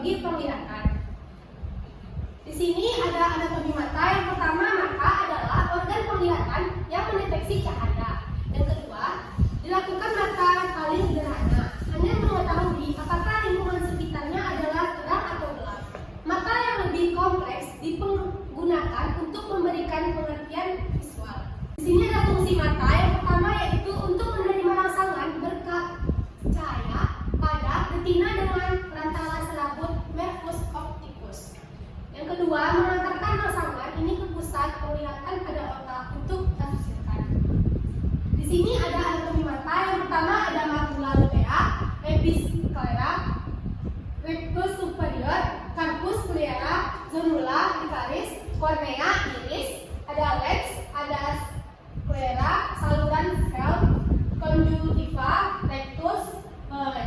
fisiologi penglihatan. Di sini ada anatomi mata. Yang pertama, mata adalah organ penglihatan yang mendeteksi cahaya. Yang kedua, dilakukan mata paling sederhana, hanya mengetahui apakah lingkungan sekitarnya adalah terang atau gelap. Mata yang lebih kompleks digunakan untuk memberikan pengertian visual. Di sini ada fungsi mata. Yang pertama yaitu untuk menerima rangsangan berkat cahaya pada retina dengan rantala selaput nervus opticus. Yang kedua, mengantarkan rangsangan ini ke pusat penglihatan pada otak untuk ditafsirkan. Di sini ada anatomi mata. Yang pertama ada makula lobea, episclera, rectus superior, corpus sclera, zonula, iris, kornea, iris, ada lens, ada sclera, saluran sel, conjunctiva, rectus,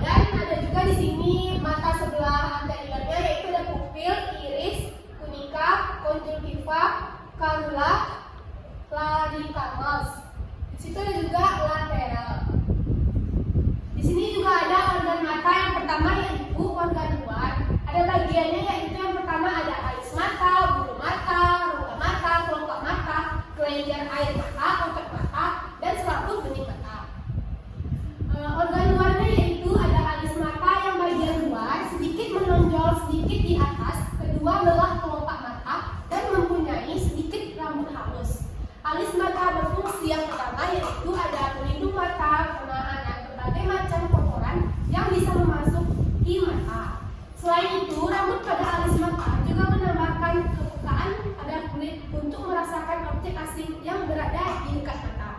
dan ada juga di sini mata sebelah anteriornya yaitu ada pupil, iris, tunica, conjunctiva, canula, lacrimal. Di situ ada juga lateral. Di sini juga ada organ mata. Yang pertama yaitu organ luar. Ada bagiannya yaitu yang pertama ada alis mata, bulu mata, rongga mata, kelopak mata, kelenjar air mata, otot mata, dan selaput bening mata. Organ luarnya yaitu ada alis mata yang bagian luar sedikit menonjol sedikit di atas, kedua belah kelopak mata, dan mempunyai sedikit rambut halus. Alis mata berfungsi yang pertama yaitu ada pelindung mata, penahanan berbagai macam kotoran yang bisa memasuki mata. Selain itu, rambut pada alis mata juga menambahkan kepekaan pada kulit untuk merasakan objek asing yang berada di dekat mata.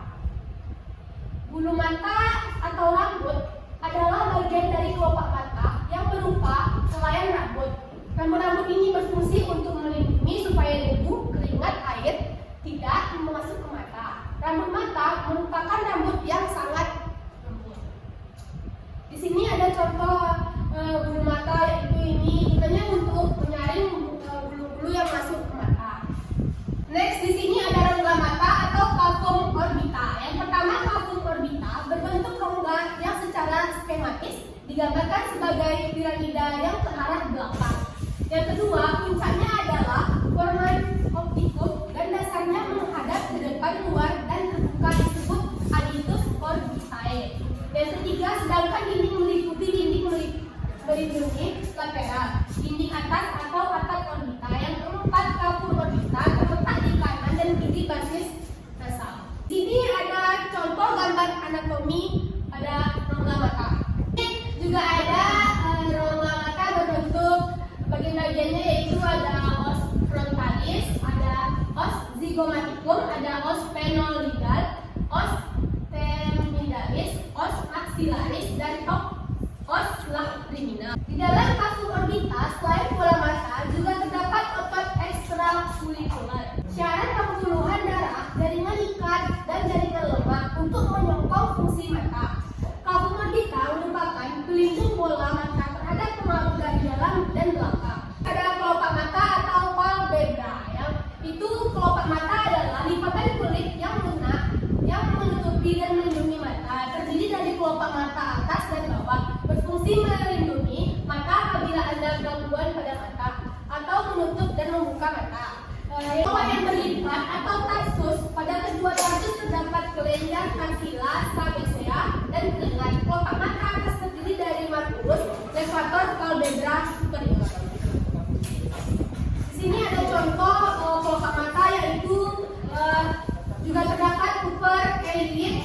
Bulu mata atau rambut adalah bagian dari kelopak mata yang berupa selain rambut. Rambut-rambut ini berfungsi untuk melindungi supaya debu, keringat, air tidak masuk ke mata. Rambut mata merupakan rambut yang sangat lembut. Di sini ada contoh bulu mata yaitu ini gunanya untuk menyaring bulu-bulu yang masuk ke mata. Next, di sini ada rongga mata atau cavum orbita. Yang pertama, cavum orbita berbentuk rongga yang secara skematis digambarkan sebagai piramida yang ke arah belakang. Yang kedua, puncaknya adalah forma opticum dan dasarnya menghadap ke depan luar dan terbuka disebut aditus orbitae. Yang ketiga, sedangkan dinding melindungi lateral, dinding atas atau atap orbita. Yang keempat, cavum orbita terletak di kanan dan kiri basis nasal. Di sini ada contoh gambar anatomi pada rongga mata. Juga ada rongga mata berbentuk bagian-bagiannya yaitu ada os frontalis, ada os zygomaticum, ada os phenolidal, os terminalis, os maxillaris, dan os lacriminal. Di dalam cavum orbita selain bola mata juga terdapat otot ekstrakulikuler, syarat pembuluhan darah, jaringan ikat, dan jaringan lemak untuk menyokong fungsi mata. Cavum orbita merupakan pelindung bola mata terhadap pengaruh dari dalam dan belakang. Ada kelopak mata atau palpebra. Yang itu kelopak mata adalah lipatan kulit yang lunak yang menutupi dan melindungi mata. Terdiri dari kelopak mata atas dan bawah. Berfungsi melindungi mata apabila ada gangguan pada mata atau menutup dan membuka mata. Kelopak yang berlipat atau tarsus, pada kedua tarsus terdapat kelenjar maxilla, trabecea, dan keringat. Kelopak mata atas terdiri dari marculus, levator, palpebra superior. Di sini ada contoh kelopak mata yaitu juga terdapat upper eyelid,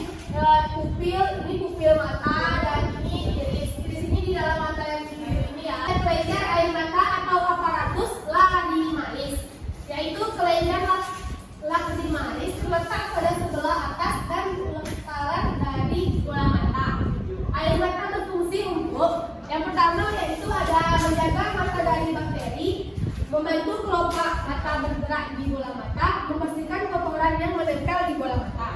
pupil, ini pupil mata, dan ini iris. Di sini di dalam mata yang ini ya, ada kelenjar air mata atau aparatus lacrimalis, yaitu kelenjar lacrimalis terletak pada sebelah atas dan lentaran dari bola mata. Air mata berfungsi untuk yang pertama yaitu ada menjaga mata dari bakteri, membantu kelopak mata bergerak di bola mata, membersihkan kotoran yang menempel di bola mata.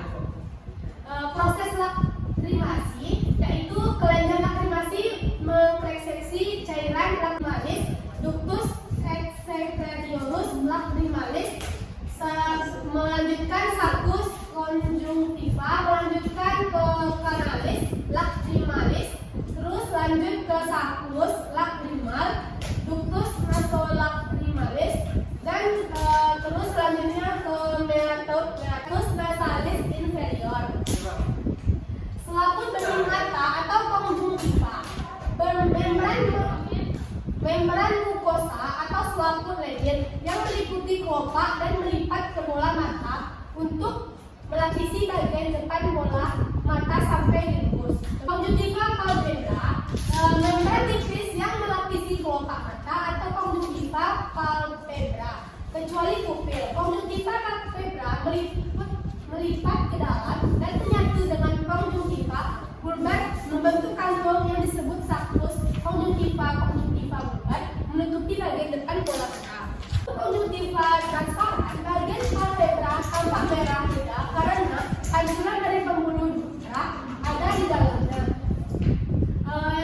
Proses lakrimasi yaitu kelenjar lakrimasi mengekseksi cairan lacrimalis, ductus secretionis lacrimalis, melanjutkan saccus conjunctiva, melanjutkan ke canalis lacrimalis, terus lanjut ke saccus lacrimal, ductus untuk melapisi bagian depan bola mata sampai lembut. Konjungtiva palpebra, membran tipis yang melapisi kelopak mata atau konjungtiva palpebra, kecuali pupil. Konjungtiva palpebra melipat ke dalam dan menyatu dengan konjungtiva bulbar membentuk kantong yang disebut sakus. Konjungtiva bulbar menutupi bagian depan bola mata. Konjungtiva transparan, bagian palpebra tampak merah muda karena pantulan dari pembuluh darah ada di dalamnya.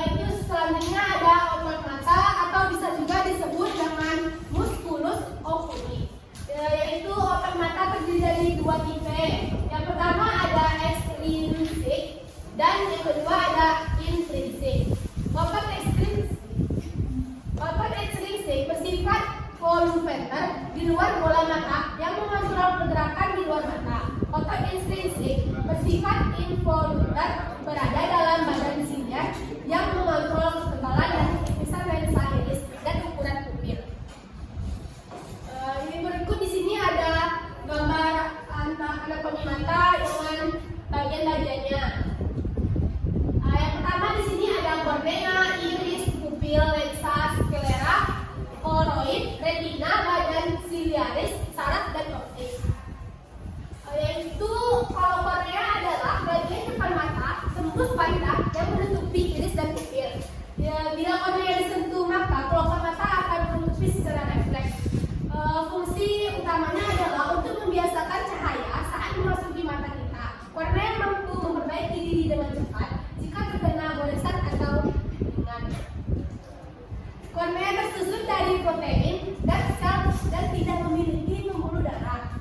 Itu selanjutnya ada otot mata atau bisa juga disebut dengan musculus oculi, yaitu otot mata terdiri dari dua tipe. Yang pertama ada extrinsic dan yang kedua ada intrinsic. Otot extrinsic bersifat volumeter di luar bola mata yang mengontrol pergerakan di luar mata. Otot intrinsik bersifat involuter berada dalam badan silinder yang mengontrol ketebalan dan ketipisan lensa iris dan ukuran pupil. Ini berikut di sini ada gambar anatomi mata dengan bagian-bagiannya. Yang pertama di sini ada kornea, iris, pupil, lensa, sklera, koroid, retina, badan siliaris, saraf, dan optik. Yaitu kalau kornea adalah bagian depan mata tembus panjang yang menutupi iris dan pupil. Bila kornea disentuh maka kelopak mata akan menutupi secara refleks. Fungsi utamanya adalah untuk membiasakan cahaya saat memasuki mata kita. Kornea mampu memperbaiki diri dengan cepat jika terkena goresan atau ringan. Kornea tersusun dari protein dan sel dan tidak memiliki pembuluh darah.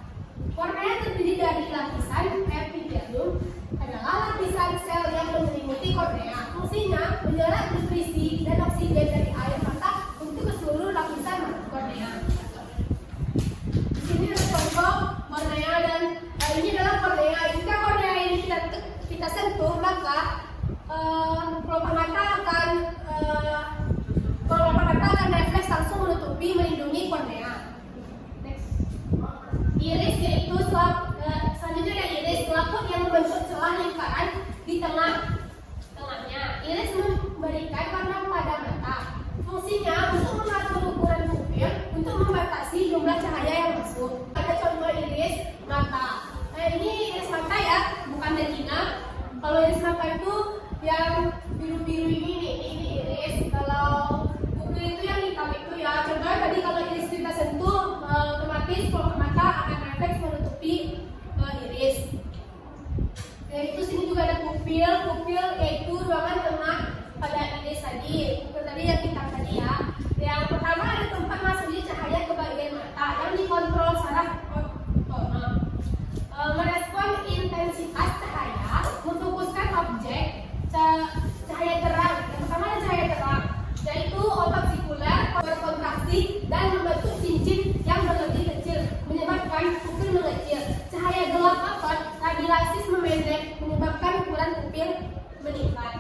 Kornea terdiri dari lapisan epitelium, adalah lapisan sel yang menyelimuti kornea. Fungsinya menyerap nutrisi dan oksigen dari air mata untuk ke seluruh lapisan kornea. Di sini ada contoh kornea dan ini adalah kornea. Jika kornea ini kita sentuh maka kelopak mata akan refleks langsung menutupi melindungi kornea. Iris yaitu selanjutnya ada iris, selaput yang membentuk celah lingkaran di tengahnya. Iris memberikan warna pada mata. Fungsinya untuk mengatur ukuran pupil untuk membatasi jumlah cahaya yang masuk. Ada contoh iris mata. Ini iris mata ya, bukan retina. Kalau iris mata itu yang biru-biru ini iris. Kalau pupil itu yang hitam itu ya. Contohnya tadi kalau iris kita sentuh otomatis kelopak mata akan refleks menutupi iris. Yaitu sini juga ada pupil yaitu ruangan tengah pada iris tadi. Pupil tadi yang hitam tadi ya. Yang pertama ada tempat masuknya cahaya ke bagian mata yang dikontrol saraf otonom. Merespon intensitas cahaya, memfokuskan objek cahaya terang. Yang pertama ada cahaya terang, yaitu otot sikuler berkontraksi dan membentuk cincin yang berlebih kecil, menyebabkan pupil mengecil. Cahaya gelap otot radiasis memendek, menyebabkan ukuran pupil meningkat.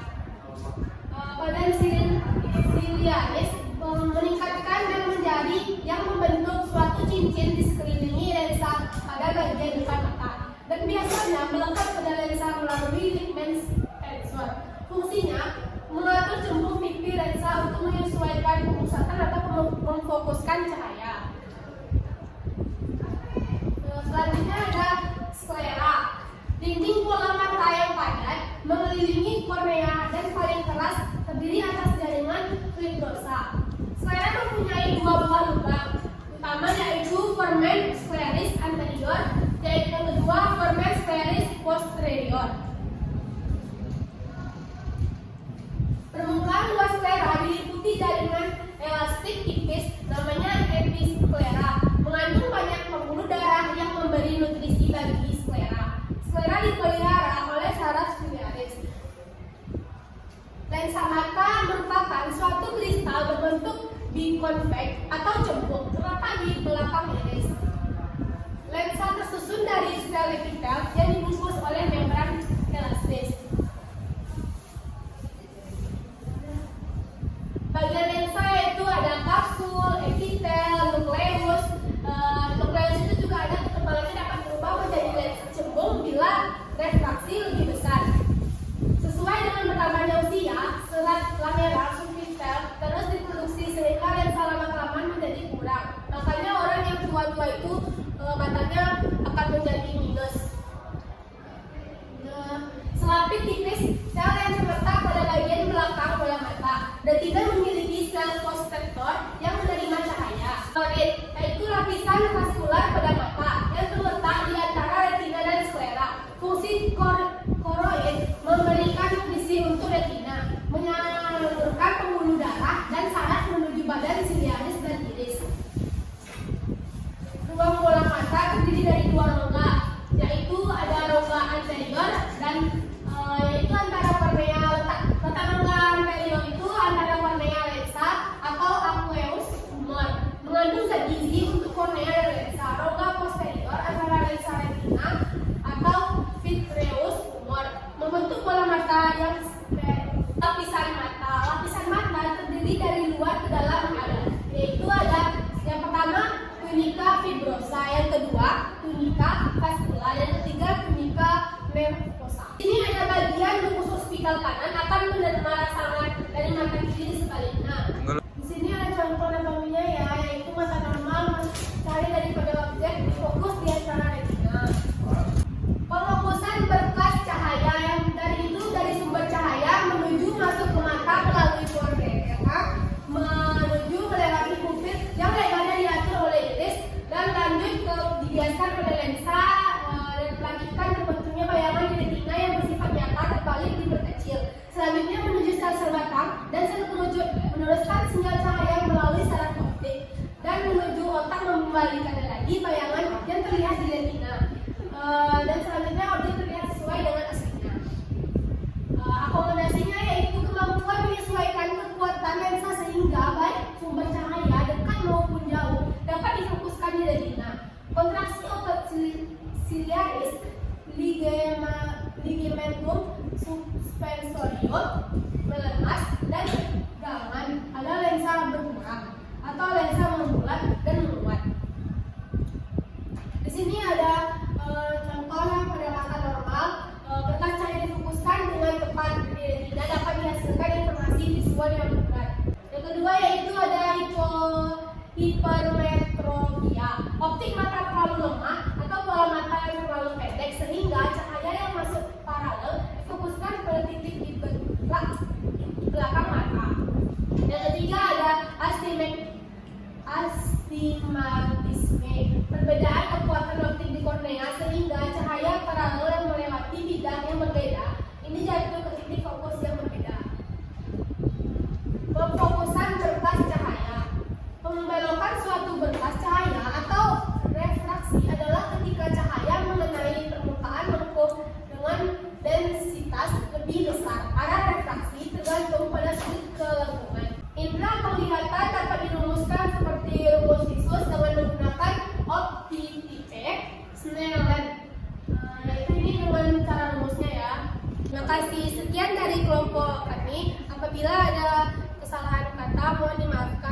Badan siliaris meningkatkan dan menjadi yang membentuk suatu cincin di sekelilingi lensa pada bagian depan mata dan biasanya melekat pada lensa melalui ligament tensor. Fungsinya mengatur cembung pipi lensa untuk menyesuaikan pemusatan atau memfokuskan cahaya. Selanjutnya ada sklera, dinding bola mata yang padat mengelilingi kornea dan paling keras terdiri atas jaringan fibrosa. Sklera mempunyai dua buah lubang utama yaitu foramen scleris anterior dan yang kedua foramen scleris posterior. Permukaan luas sklera diliputi jaringan elastik tipis namanya episklera, mengandung banyak pembuluh darah yang memberi nutrisi bagi sklera. Sklera dipelihara oleh saraf siliaris. Lensa mata merupakan suatu kristal berbentuk biconvex atau cembung terletak di belakang iris. Lensa tersusun dari sel epitel yang dibungkus oleh membran elastis. Bagian lensa yaitu ada kapsul, epitel, nukleus. Nukleus itu juga ada ketebalannya dapat berubah menjadi lensa digital kanan akan menerima rasa dari mata kiri sebaliknya. Di sini ada contoh anatominya ya, yaitu mata normal mencari daripada objek difokus di antara retina. Pengokusan berkas cahaya yang dari sumber cahaya menuju masuk ke mata melalui kornea, menuju melewati pupil yang lebarnya diatur oleh iris dan lanjut ke dibiaskan oleh lensa dan melanjutkan terbentuknya bayangan di retina yang bersifat nyata terbalik diperkecil. Selanjutnya menuju sel-sel batang dan sel meneruskan sinyal cahaya melalui saraf optik dan menuju otak mengembalikannya lagi bayangan yang terlihat di retina. Dan selanjutnya objek terlihat sesuai dengan aslinya. Akomodasinya yaitu kemampuan menyesuaikan kekuatan lensa sehingga baik sumber cahaya dekat maupun jauh dapat difokuskan di retina. Kontraksi otot ciliaris, ligamentum suspensorium melemas dan tegangan pada lensa berkurang atau lensa membulat dan meluat. Di sini ada contohnya pada mata normal, berkas cahaya difokuskan dengan tepat di retina dapat dihasilkan informasi visual yang berat. Yang kedua yaitu ada hipermetropia. Optik mata terlalu lemah atau bola mata yang terlalu pendek sehingga cahaya yang masuk paralel difokuskan pada titik di belakang mata. Yang ketiga ada astigmatisme. Perbedaan kekuatan optik di kornea sehingga cahaya paralel yang melewati bidang yang berbeda ini jatuh ke titik fokus yang berbeda. Pemfokusan berkas cahaya. Membelokan suatu berkas cahaya atau refraksi adalah ketika cahaya mengenai permukaan lengkung dengan densitas lebih besar. Arah refraksi tergantung pada sudut kelengkungan. Indra penglihatan dapat dirumuskan seperti rumus visus dengan menggunakan optitive Snellen. Yaitu ini dengan cara rumusnya ya. Terima kasih. Sekian dari kelompok kami. Apabila ada kesalahan kata mohon dimaafkan.